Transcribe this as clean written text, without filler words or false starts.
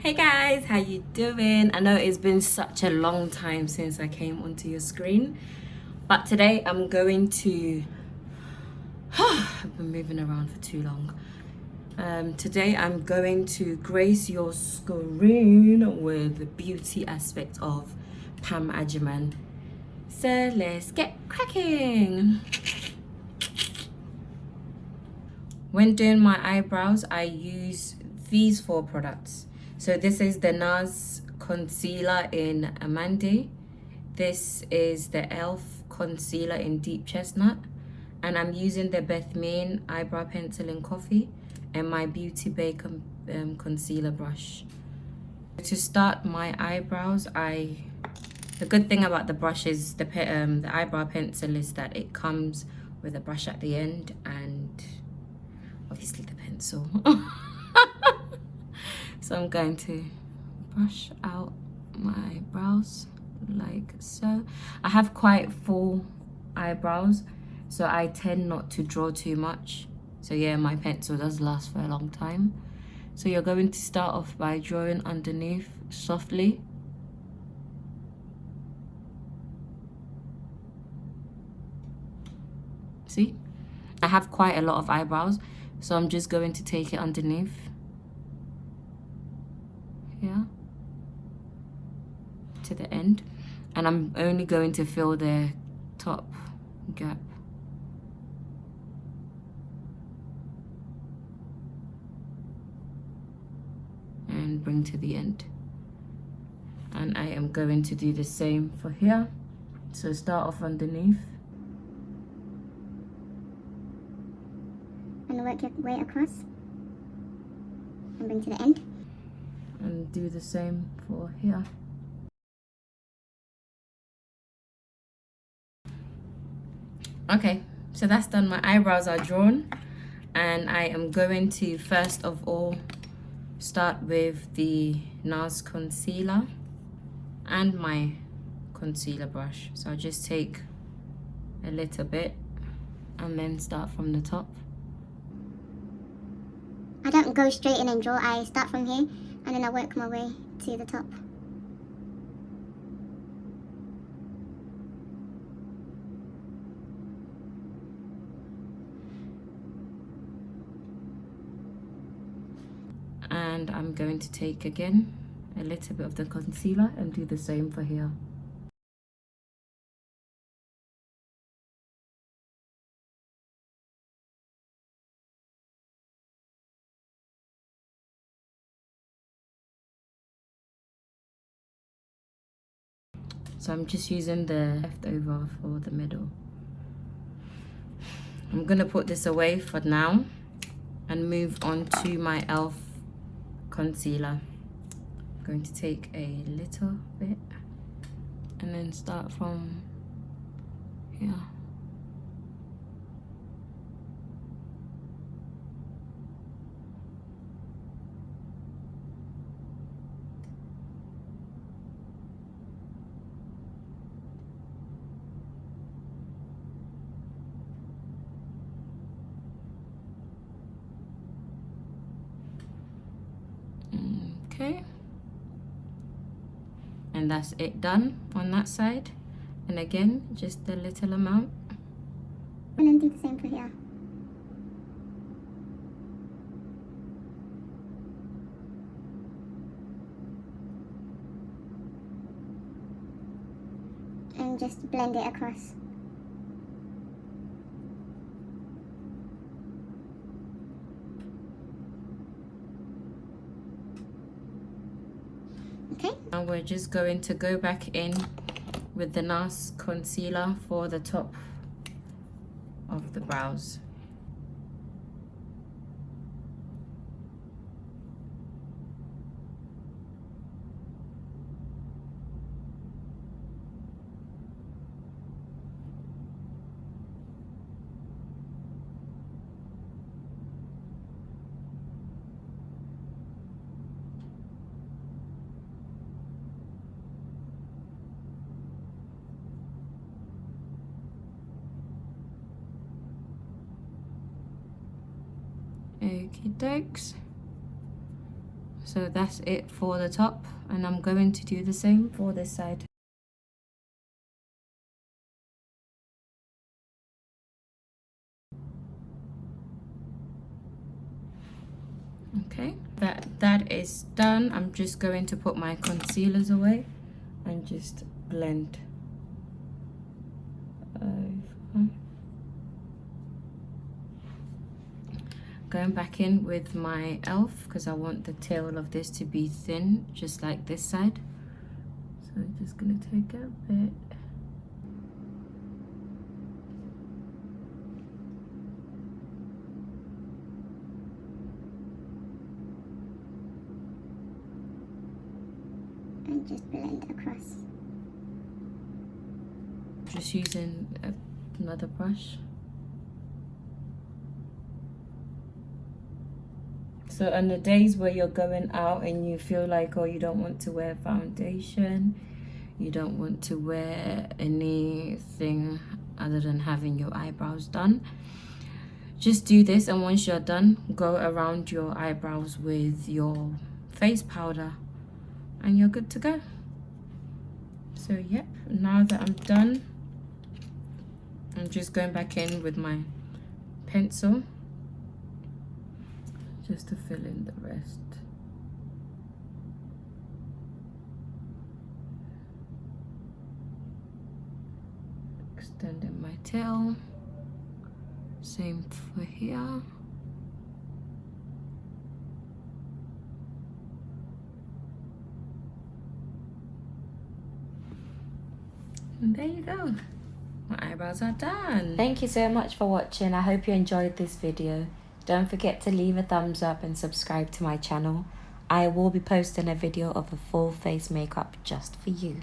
Hey guys, how you doing? I know it's been such a long time since I came onto your screen, but today I'm going to I've been moving around for too long. Today I'm going to grace your screen with the beauty aspect of Pam Agyemang. So let's get cracking. When doing my eyebrows, I use these 4 products. So this is the Nars concealer in Amande. This is the e.l.f. concealer in deep chestnut. And I'm using the Beth eyebrow pencil in coffee and my Beauty Bay concealer brush. To start my eyebrows, the good thing about the brush is the eyebrow pencil is that it comes with a brush at the end and obviously the pencil. So I'm going to brush out my brows like so. I have quite full eyebrows, so I tend not to draw too much. So yeah, my pencil does last for a long time. So you're going to start off by drawing underneath softly. See? I have quite a lot of eyebrows, so I'm just going to take it underneath. Here. To the end. And I'm only going to fill the top gap. And bring to the end. And I am going to do the same for here. So start off underneath. And work your way across. And bring to the end. And do the same for here. Okay, so that's done. My eyebrows are drawn. And I am going to first of all start with the Nars concealer and my concealer brush. So I'll just take a little bit and then start from the top. I don't go straight in and draw. I start from here and then I work my way to the top. And I'm going to take again a little bit of the concealer and do the same for here. So I'm just using the leftover for the middle. I'm gonna put this away for now and move on to my e.l.f. concealer. I'm going to take a little bit and then start from here. Okay, and that's it done on that side. And again, just a little amount. And then do the same for here. And just blend it across. Okay. Now we're just going to go back in with the Nars concealer for the top of the brows. Okie dokes. So that's it for the top, and I'm going to do the same for this side. Okay, that is done. I'm just going to put my concealers away and just blend over. Going back in with my elf because I want the tail of this to be thin, just like this side. So I'm just gonna take a bit. And just blend across. Just using another brush. So on the days where you're going out and you feel like, oh, you don't want to wear foundation, you don't want to wear anything other than having your eyebrows done, just do this, and once you're done, go around your eyebrows with your face powder and you're good to go. So yep, now that I'm done, I'm just going back in with my pencil just to fill in the rest. Extending my tail, same for here. And there you go. My eyebrows are done. Thank you so much for watching. I hope you enjoyed this video. Don't forget to leave a thumbs up and subscribe to my channel. I will be posting a video of a full face makeup just for you.